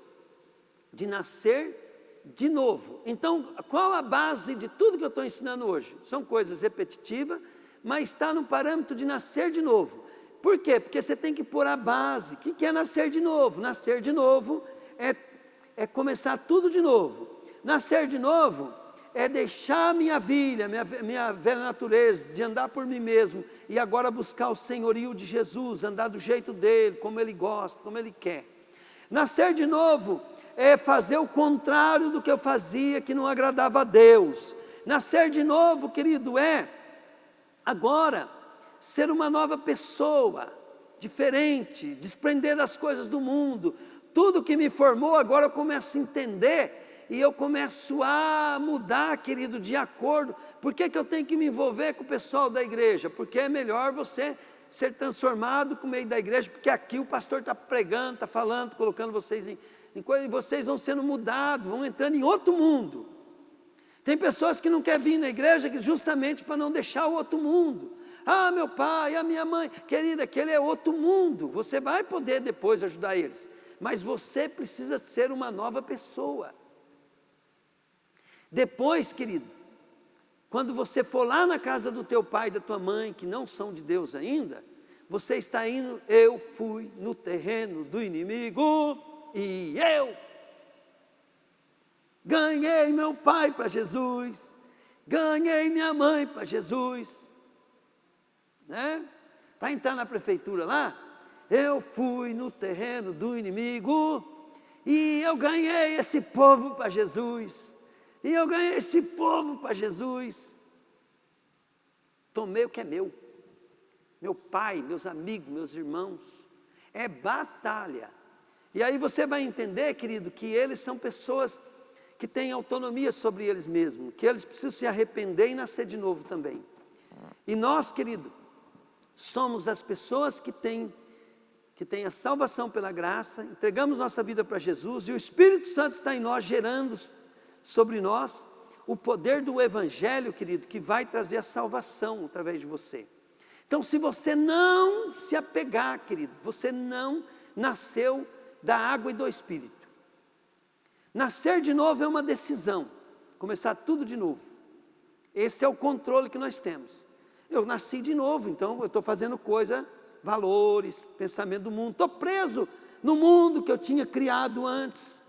de nascer de novo. Então, qual a base de tudo que eu estou ensinando hoje? São coisas repetitivas, mas está no parâmetro de nascer de novo. Por quê? Porque você tem que pôr a base. O que é nascer de novo? Nascer de novo é começar tudo de novo. Nascer de novo é deixar minha velha natureza, de andar por mim mesmo, e agora buscar o senhorio de Jesus, andar do jeito dele, como ele gosta, como ele quer. Nascer de novo é fazer o contrário do que eu fazia, que não agradava a Deus. Nascer de novo, querido, é agora ser uma nova pessoa, diferente, desprender das coisas do mundo. Tudo que me formou, agora eu começo a entender, e eu começo a mudar, querido, de acordo. Por que eu tenho que me envolver com o pessoal da igreja? Porque é melhor você ser transformado com o meio da igreja, porque aqui o pastor está pregando, está falando, colocando vocês em coisas, e vocês vão sendo mudados, vão entrando em outro mundo. Tem pessoas que não querem vir na igreja justamente para não deixar o outro mundo. Ah, meu pai, a minha mãe, querida, aquele é outro mundo. Você vai poder depois ajudar eles, mas você precisa ser uma nova pessoa. Depois, querido, quando você for lá na casa do teu pai e da tua mãe, que não são de Deus ainda, você está indo, eu fui no terreno do inimigo e eu ganhei meu pai para Jesus, ganhei minha mãe para Jesus, né? Para entrar na prefeitura lá, eu fui no terreno do inimigo e eu ganhei esse povo para Jesus. E eu ganhei esse povo para Jesus. Tomei o que é meu. Meu pai, meus amigos, meus irmãos. É batalha. E aí você vai entender, querido, que eles são pessoas que têm autonomia sobre eles mesmos, que eles precisam se arrepender e nascer de novo também. E nós, querido, somos as pessoas que têm a salvação pela graça, entregamos nossa vida para Jesus, e o Espírito Santo está em nós, gerando sobre nós o poder do Evangelho, querido, que vai trazer a salvação através de você. Então, se você não se apegar, querido, você não nasceu da água e do Espírito. Nascer de novo é uma decisão, começar tudo de novo. Esse é o controle que nós temos. Eu nasci de novo, então eu estou fazendo coisa, valores, pensamento do mundo. Estou preso no mundo que eu tinha criado antes,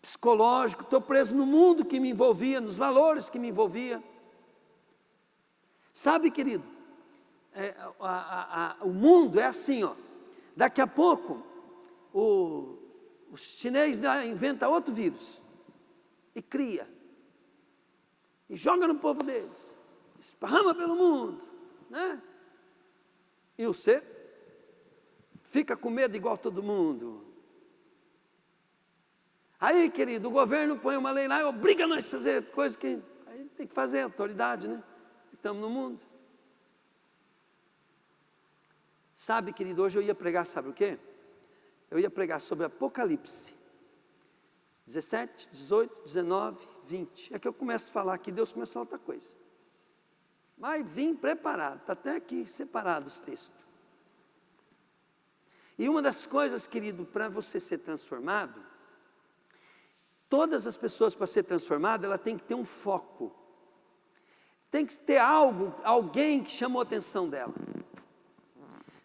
psicológico, estou preso no mundo que me envolvia, nos valores que me envolvia. Sabe, querido, o mundo é assim, ó. Daqui a pouco o chinês inventa outro vírus e cria e joga no povo deles, esparrama pelo mundo, né? E você fica com medo igual todo mundo. Aí, querido, o governo põe uma lei lá e obriga nós a fazer coisas que aí tem que fazer, autoridade, né? Estamos no mundo. Sabe, querido, hoje eu ia pregar, sabe o quê? Eu ia pregar sobre Apocalipse 17, 18, 19, 20. É que eu começo a falar aqui, Deus começa a falar outra coisa. Mas vim preparado, está até aqui separado os textos. E uma das coisas, querido, para você ser transformado, todas as pessoas para ser transformadas, ela tem que ter um foco. Tem que ter alguém que chamou a atenção dela.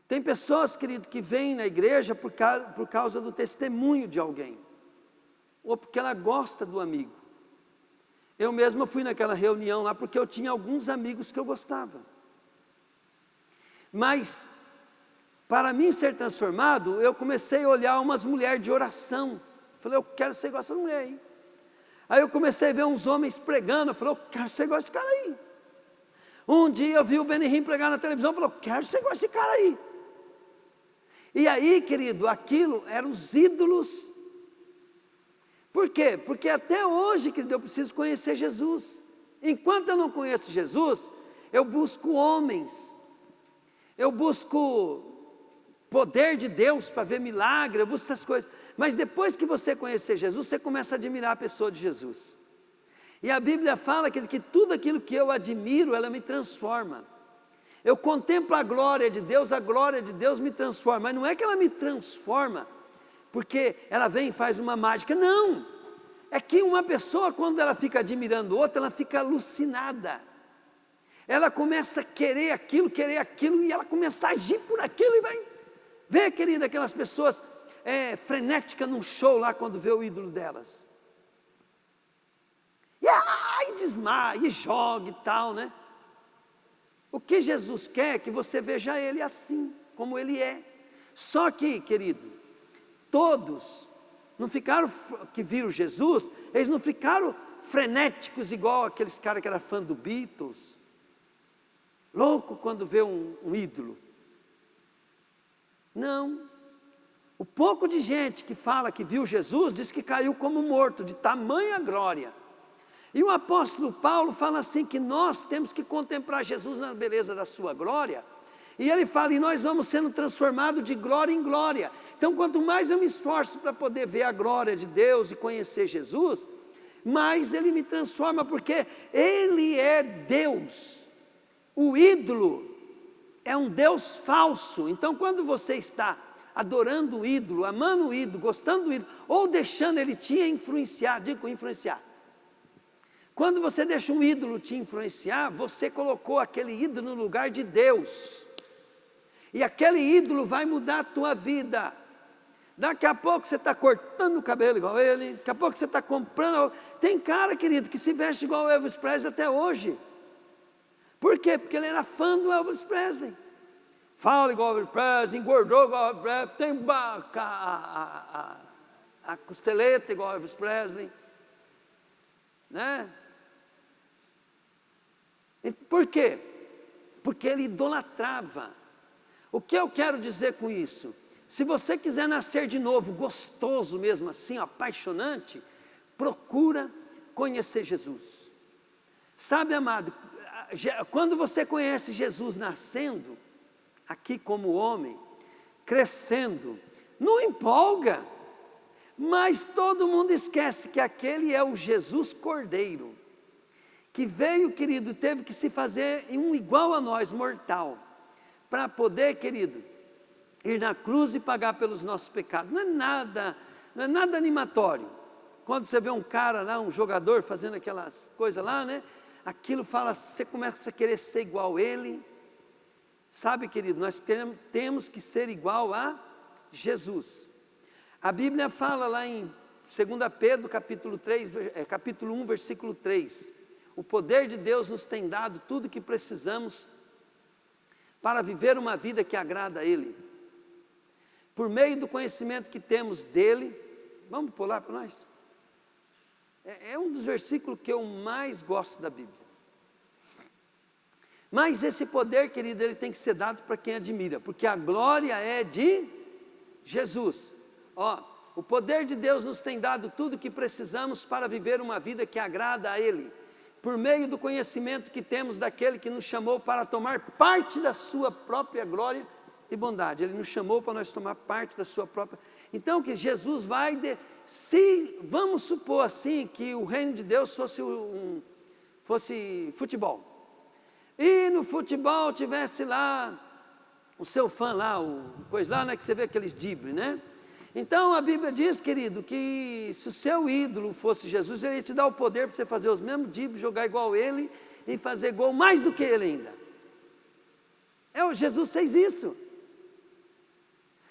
Tem pessoas, querido, que vêm na igreja por causa do testemunho de alguém. Ou porque ela gosta do amigo. Eu mesma fui naquela reunião lá porque eu tinha alguns amigos que eu gostava. Mas, para mim ser transformado, eu comecei a olhar umas mulheres de oração. Falei, eu quero ser igual essa mulher aí. Aí eu comecei a ver uns homens pregando. Eu falei, eu quero ser igual esse cara aí. Um dia eu vi o Benihim pregar na televisão. Eu falei, eu quero ser igual esse cara aí. E aí, querido, aquilo eram os ídolos. Por quê? Porque até hoje, querido, eu preciso conhecer Jesus. Enquanto eu não conheço Jesus, eu busco homens. Eu busco poder de Deus para ver milagre, eu busco essas coisas. Mas depois que você conhecer Jesus, você começa a admirar a pessoa de Jesus. E a Bíblia fala que tudo aquilo que eu admiro, ela me transforma. Eu contemplo a glória de Deus me transforma. Mas não é que ela me transforma porque ela vem e faz uma mágica, não. É que uma pessoa, quando ela fica admirando outra, ela fica alucinada. ela começa a querer aquilo, e ela começa a agir por aquilo, e vai ver, querida, aquelas pessoas frenéticas num show lá, quando vê o ídolo delas. E desmaia, e joga e tal, né? O que Jesus quer é que você veja Ele assim, como Ele é. Só que, querido, todos não ficaram, que viram Jesus, eles não ficaram frenéticos igual aqueles caras que eram fã do Beatles, louco quando vê um ídolo. Não. O pouco de gente que fala que viu Jesus, diz que caiu como morto, de tamanha glória. E o apóstolo Paulo fala assim, que nós temos que contemplar Jesus na beleza da sua glória, e ele fala, e nós vamos sendo transformados de glória em glória. Então, quanto mais eu me esforço para poder ver a glória de Deus e conhecer Jesus, mais Ele me transforma, porque Ele é Deus. O ídolo é um Deus falso. Então, quando você está adorando o ídolo, amando o ídolo, gostando do ídolo, ou deixando ele te influenciar, digo influenciar. Quando você deixa um ídolo te influenciar, você colocou aquele ídolo no lugar de Deus. E aquele ídolo vai mudar a tua vida. Daqui a pouco você está cortando o cabelo igual ele, daqui a pouco você está comprando. Tem cara, querido, que se veste igual o Elvis Presley até hoje. Por quê? Porque ele era fã do Elvis Presley. Fala igual o Elvis Presley, engordou igual o Elvis Presley, tem a costeleta igual o Elvis Presley. Né? E por quê? Porque ele idolatrava. O que eu quero dizer com isso? Se você quiser nascer de novo, gostoso mesmo assim, apaixonante, procura conhecer Jesus. Sabe, amado, quando você conhece Jesus nascendo, aqui como homem, crescendo, não empolga, mas todo mundo esquece que aquele é o Jesus Cordeiro, que veio, querido, teve que se fazer um igual a nós, mortal, para poder, querido, ir na cruz e pagar pelos nossos pecados. Não é nada animatório. Quando você vê um cara lá, um jogador fazendo aquelas coisas lá, né? Aquilo fala, você começa a querer ser igual a ele. Sabe, querido, nós temos que ser igual a Jesus. A Bíblia fala lá em 2 Pedro, capítulo 1, versículo 3. O poder de Deus nos tem dado tudo o que precisamos para viver uma vida que agrada a Ele. Por meio do conhecimento que temos dEle, vamos pular para nós? É um dos versículos que eu mais gosto da Bíblia. Mas esse poder, querido, ele tem que ser dado para quem admira, porque a glória é de Jesus. O poder de Deus nos tem dado tudo o que precisamos para viver uma vida que agrada a Ele, por meio do conhecimento que temos daquele que nos chamou para tomar parte da sua própria glória e bondade. Ele nos chamou para nós tomar parte da sua própria. Então, que Jesus vai, se vamos supor assim, que o reino de Deus fosse futebol, e no futebol tivesse lá o seu fã lá, coisa lá, né, que você vê aqueles dribles, né? Então a Bíblia diz, querido, que se o seu ídolo fosse Jesus, ele ia te dar o poder para você fazer os mesmos dribles, jogar igual ele e fazer gol mais do que ele ainda. Jesus fez isso.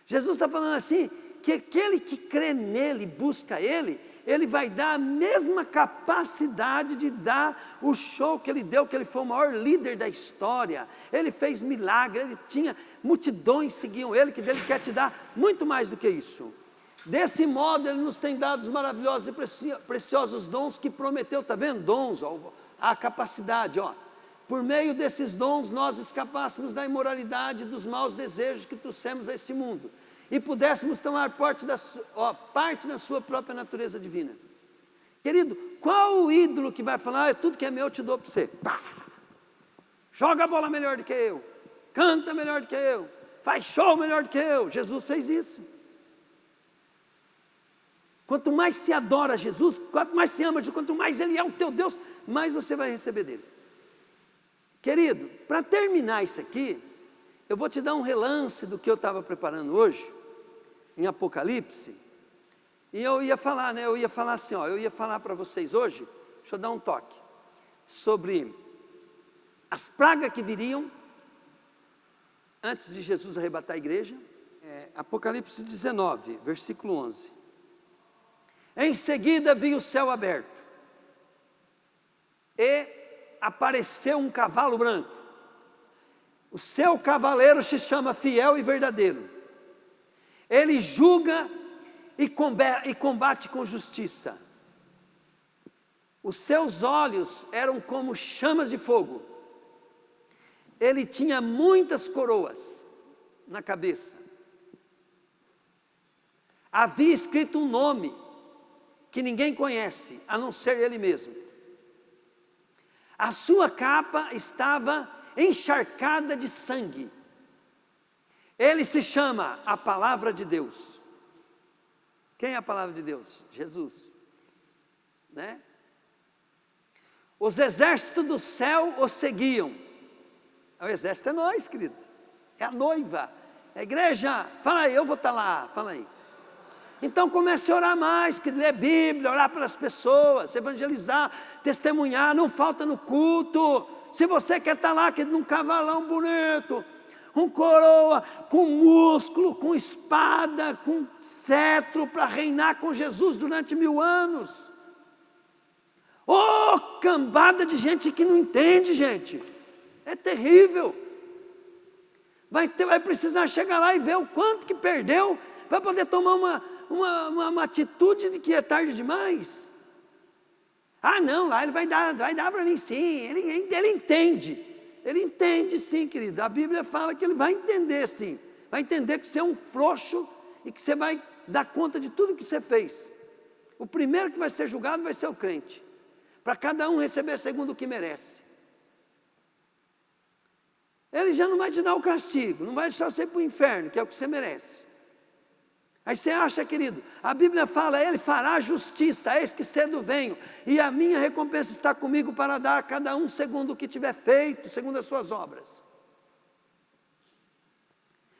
Jesus está falando assim, que aquele que crê nele, busca ele vai dar a mesma capacidade de dar o show que ele deu, que ele foi o maior líder da história, ele fez milagre, ele tinha multidões seguiam ele, que ele quer te dar muito mais do que isso. Desse modo ele nos tem dado os maravilhosos e preciosos dons que prometeu, está vendo? Dons, a capacidade, por meio desses dons nós escapássemos da imoralidade, dos maus desejos que trouxemos a esse mundo, e pudéssemos tomar parte da sua própria natureza divina. Querido, qual o ídolo que vai falar, tudo que é meu eu te dou para você, pá! Joga a bola melhor do que eu, canta melhor do que eu, faz show melhor do que eu? Jesus fez isso. Quanto mais se adora Jesus, quanto mais se ama Jesus, quanto mais Ele é o teu Deus, mais você vai receber dele. Querido, para terminar isso aqui, eu vou te dar um relance do que eu estava preparando hoje, em Apocalipse, e eu ia falar, né? Eu ia falar assim, eu ia falar para vocês hoje, deixa eu dar um toque, sobre as pragas que viriam antes de Jesus arrebatar a igreja. Apocalipse 19, versículo 11. Em seguida vi o céu aberto, e apareceu um cavalo branco. O seu cavaleiro se chama Fiel e Verdadeiro. Ele julga e combate com justiça. Os seus olhos eram como chamas de fogo. Ele tinha muitas coroas na cabeça. Havia escrito um nome que ninguém conhece, a não ser ele mesmo. A sua capa estava encharcada de sangue. Ele se chama a Palavra de Deus. Quem é a Palavra de Deus? Jesus, né? Os exércitos do céu o seguiam. O exército é nós, querido. É a noiva, é a igreja. Fala aí, eu vou estar lá, fala aí. Então comece a orar mais, que ler Bíblia, orar pelas pessoas, evangelizar, testemunhar, não falta no culto. Se você quer estar lá, num cavalão bonito, com coroa, com músculo, com espada, com cetro, para reinar com Jesus durante 1000 anos. Oh, cambada de gente que não entende, gente. É terrível. Vai precisar chegar lá e ver o quanto que perdeu, para poder tomar uma atitude de que é tarde demais. Ah, não, lá ele vai dar para mim sim, ele entende. Ele entende sim, querido. A Bíblia fala que ele vai entender sim. Vai entender que você é um frouxo e que você vai dar conta de tudo que você fez. O primeiro que vai ser julgado vai ser o crente. Para cada um receber segundo o que merece. Ele já não vai te dar o castigo, não vai deixar você ir para o inferno, que é o que você merece. Aí você acha, querido, a Bíblia fala, ele fará justiça, eis que cedo venho, e a minha recompensa está comigo para dar a cada um segundo o que tiver feito, segundo as suas obras.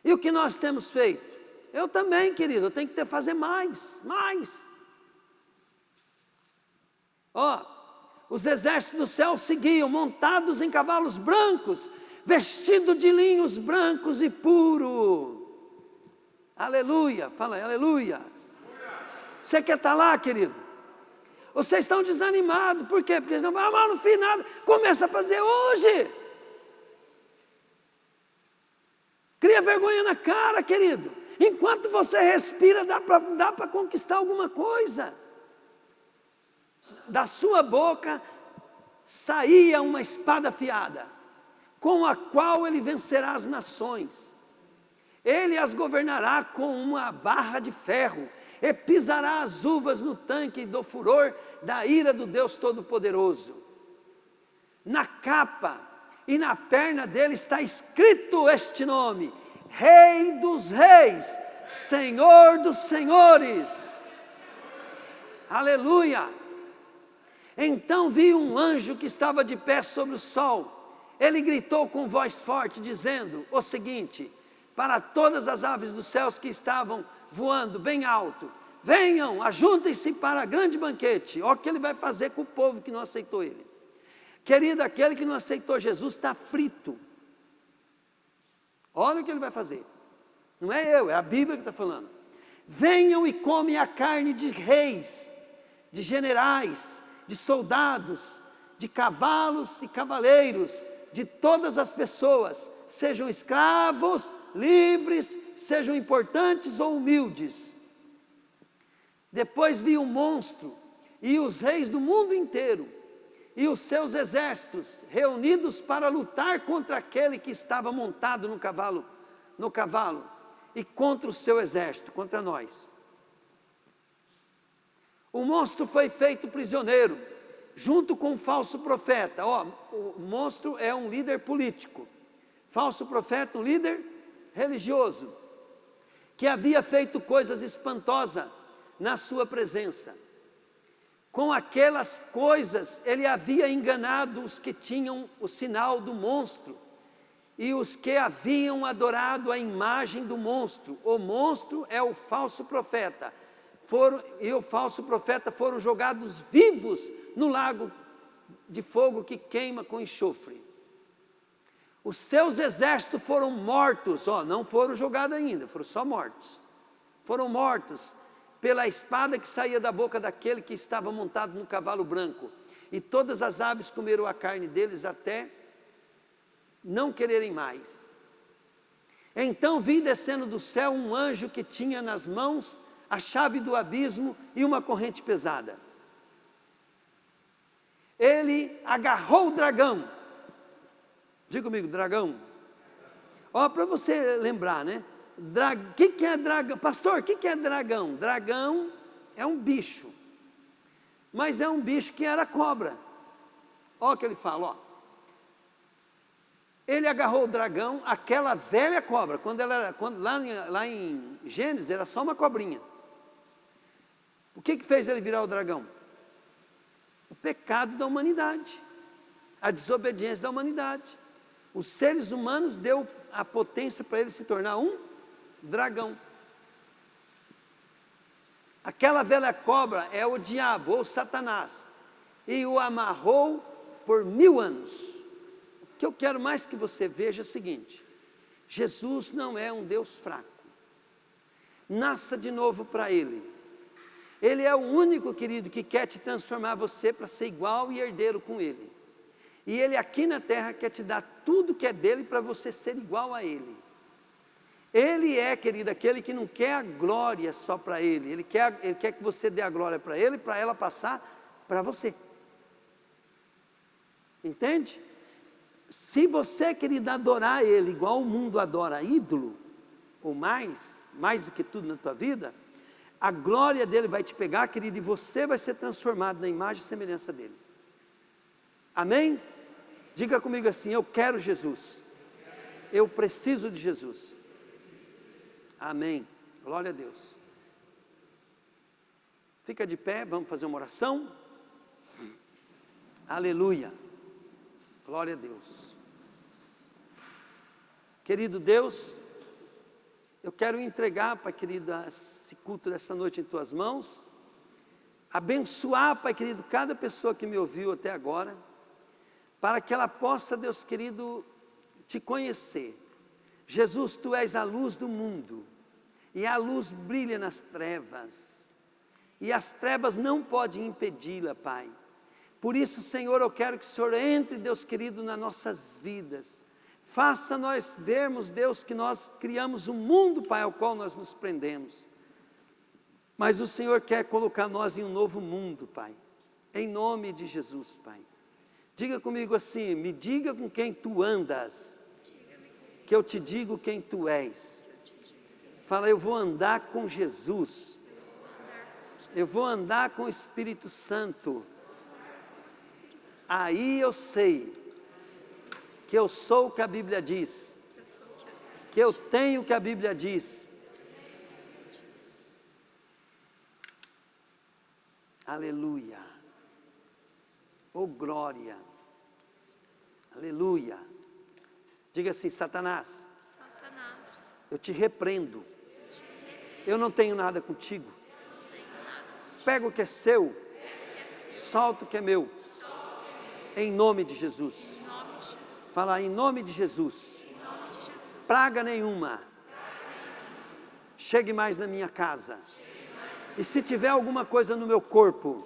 E o que nós temos feito? Eu também, querido, eu tenho que fazer mais. Os exércitos do céu seguiam, montados em cavalos brancos, vestidos de linhos brancos e puros. Aleluia, fala aí, aleluia. Você quer estar lá, querido? Vocês estão desanimados, por quê? Porque eles não vão, mas não fiz nada. Começa a fazer hoje. Cria vergonha na cara, querido. Enquanto você respira, dá para conquistar alguma coisa. Da sua boca saía uma espada afiada, com a qual ele vencerá as nações. Ele as governará com uma barra de ferro, e pisará as uvas no tanque do furor da ira do Deus Todo-Poderoso. Na capa e na perna dele está escrito este nome: Rei dos Reis, Senhor dos Senhores. Aleluia! Então vi um anjo que estava de pé sobre o sol. Ele gritou com voz forte, dizendo o seguinte para todas as aves dos céus que estavam voando bem alto: venham, ajuntem-se para grande banquete. Olha o que ele vai fazer com o povo que não aceitou ele. Querido, aquele que não aceitou Jesus está frito. Olha o que ele vai fazer. Não é eu, é a Bíblia que está falando. Venham e comem a carne de reis, de generais, de soldados, de cavalos e cavaleiros, de todas as pessoas, sejam escravos, livres, sejam importantes ou humildes. Depois vi um monstro e os reis do mundo inteiro e os seus exércitos reunidos para lutar contra aquele que estava montado no cavalo e contra o seu exército, contra nós. O monstro foi feito prisioneiro, junto com um falso profeta. O monstro é um líder político, falso profeta, um líder religioso, que havia feito coisas espantosas na sua presença. Com aquelas coisas, ele havia enganado os que tinham o sinal do monstro, e os que haviam adorado a imagem do monstro. O monstro é o falso profeta. E o falso profeta foram jogados vivos no lago de fogo que queima com enxofre. Os seus exércitos foram mortos, não foram jogados ainda, foram só mortos. Foram mortos pela espada que saía da boca daquele que estava montado no cavalo branco. E todas as aves comeram a carne deles até não quererem mais. Então vi descendo do céu um anjo que tinha nas mãos a chave do abismo e uma corrente pesada. Ele agarrou o dragão. Diga comigo, dragão. Para você lembrar, né? O que é dragão? Pastor, o que é dragão? Dragão é um bicho. Mas é um bicho que era cobra. Olha o que ele fala, Ele agarrou o dragão, aquela velha cobra. Lá em Gênesis era só uma cobrinha. O que fez ele virar o dragão? O pecado da humanidade. A desobediência da humanidade. Os seres humanos deu a potência para ele se tornar um dragão. Aquela velha cobra é o diabo ou Satanás. E o amarrou por 1000 anos. O que eu quero mais que você veja é o seguinte: Jesus não é um Deus fraco. Nasça de novo para Ele. Ele é o único, querido, que quer te transformar você para ser igual e herdeiro com Ele. E Ele aqui na terra quer te dar tudo que é dele para você ser igual a Ele. Ele é, querido, aquele que não quer a glória só para Ele. Ele quer que você dê a glória para Ele, para ela passar para você. Entende? Se você, querido, adorar Ele igual o mundo adora ídolo, ou mais do que tudo na tua vida, a glória dele vai te pegar, querido, e você vai ser transformado na imagem e semelhança dele. Amém? Diga comigo assim: eu quero Jesus. Eu preciso de Jesus. Amém. Glória a Deus. Fica de pé, vamos fazer uma oração. Aleluia. Glória a Deus. Querido Deus, eu quero entregar, Pai querido, esse culto dessa noite em Tuas mãos. Abençoar, Pai querido, cada pessoa que me ouviu até agora, para que ela possa, Deus querido, Te conhecer. Jesus, Tu és a luz do mundo, e a luz brilha nas trevas, e as trevas não podem impedi-la, Pai. Por isso, Senhor, eu quero que o Senhor entre, Deus querido, nas nossas vidas. Faça nós vermos, Deus, que nós criamos um mundo, Pai, ao qual nós nos prendemos. Mas o Senhor quer colocar nós em um novo mundo, Pai. Em nome de Jesus, Pai. Diga comigo assim: me diga com quem Tu andas, que eu te digo quem Tu és. Fala: eu vou andar com Jesus. Eu vou andar com o Espírito Santo. Aí eu sei que eu sou o que a Bíblia diz, que eu tenho o que a Bíblia diz. Aleluia. Oh glória. Aleluia. Diga assim: Satanás, eu te repreendo. Eu não tenho nada contigo. Pega o que é seu, solta o que é meu. Em nome de Jesus. Fala: em nome de Jesus. Praga nenhuma chegue mais na minha casa. E se tiver alguma coisa no meu corpo,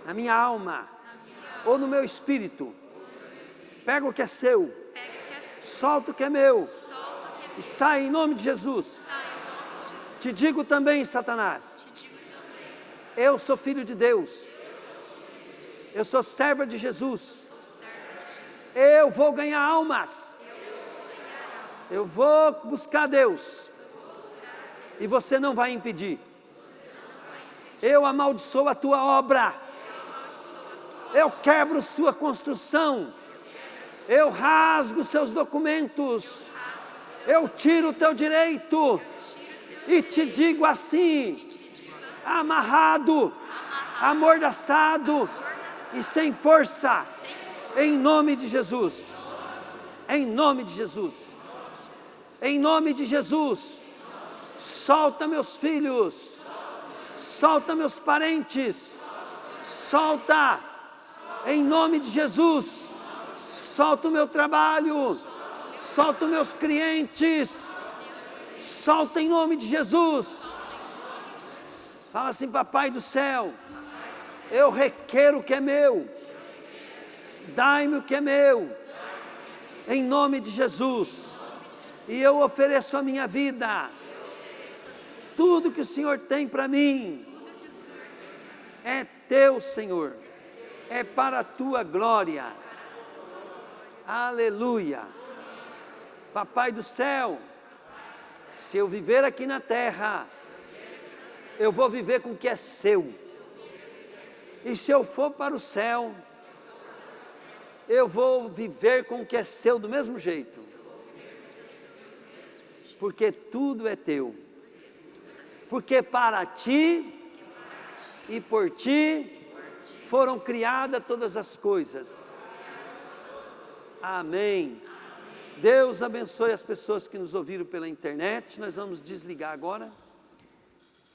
na minha alma, ou no meu espírito, pega o que é seu, solta o que é meu, e sai em nome de Jesus. Te digo também, Satanás, eu sou filho de Deus. Eu sou serva de Jesus. Eu vou ganhar almas. Eu vou buscar Deus. E você não vai impedir. Eu amaldiçoo a tua obra. Eu quebro sua construção. Eu rasgo seus documentos. Eu tiro o teu direito. E te digo assim: amarrado, amordaçado e sem força, em nome de Jesus. Em nome de Jesus. Em nome de Jesus. Solta meus filhos. Solta meus parentes. Solta. Em nome de Jesus. solta o meu trabalho, solta os meus clientes, solta em nome de Jesus. Fala assim: papai do céu, eu requero o que é meu, dai-me o que é meu, em nome de Jesus, e eu ofereço a minha vida, tudo que o Senhor tem para mim, é teu, Senhor, é para a tua glória, aleluia. Papai do céu, se eu viver aqui na terra, eu vou viver com o que é seu, e se eu for para o céu, eu vou viver com o que é seu do mesmo jeito, porque tudo é teu, porque para ti e por ti foram criadas todas as coisas. Amém. Deus abençoe as pessoas que nos ouviram pela internet. Nós vamos desligar agora.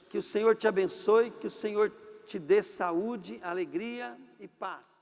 Que o Senhor te abençoe, que o Senhor te dê saúde, alegria e paz.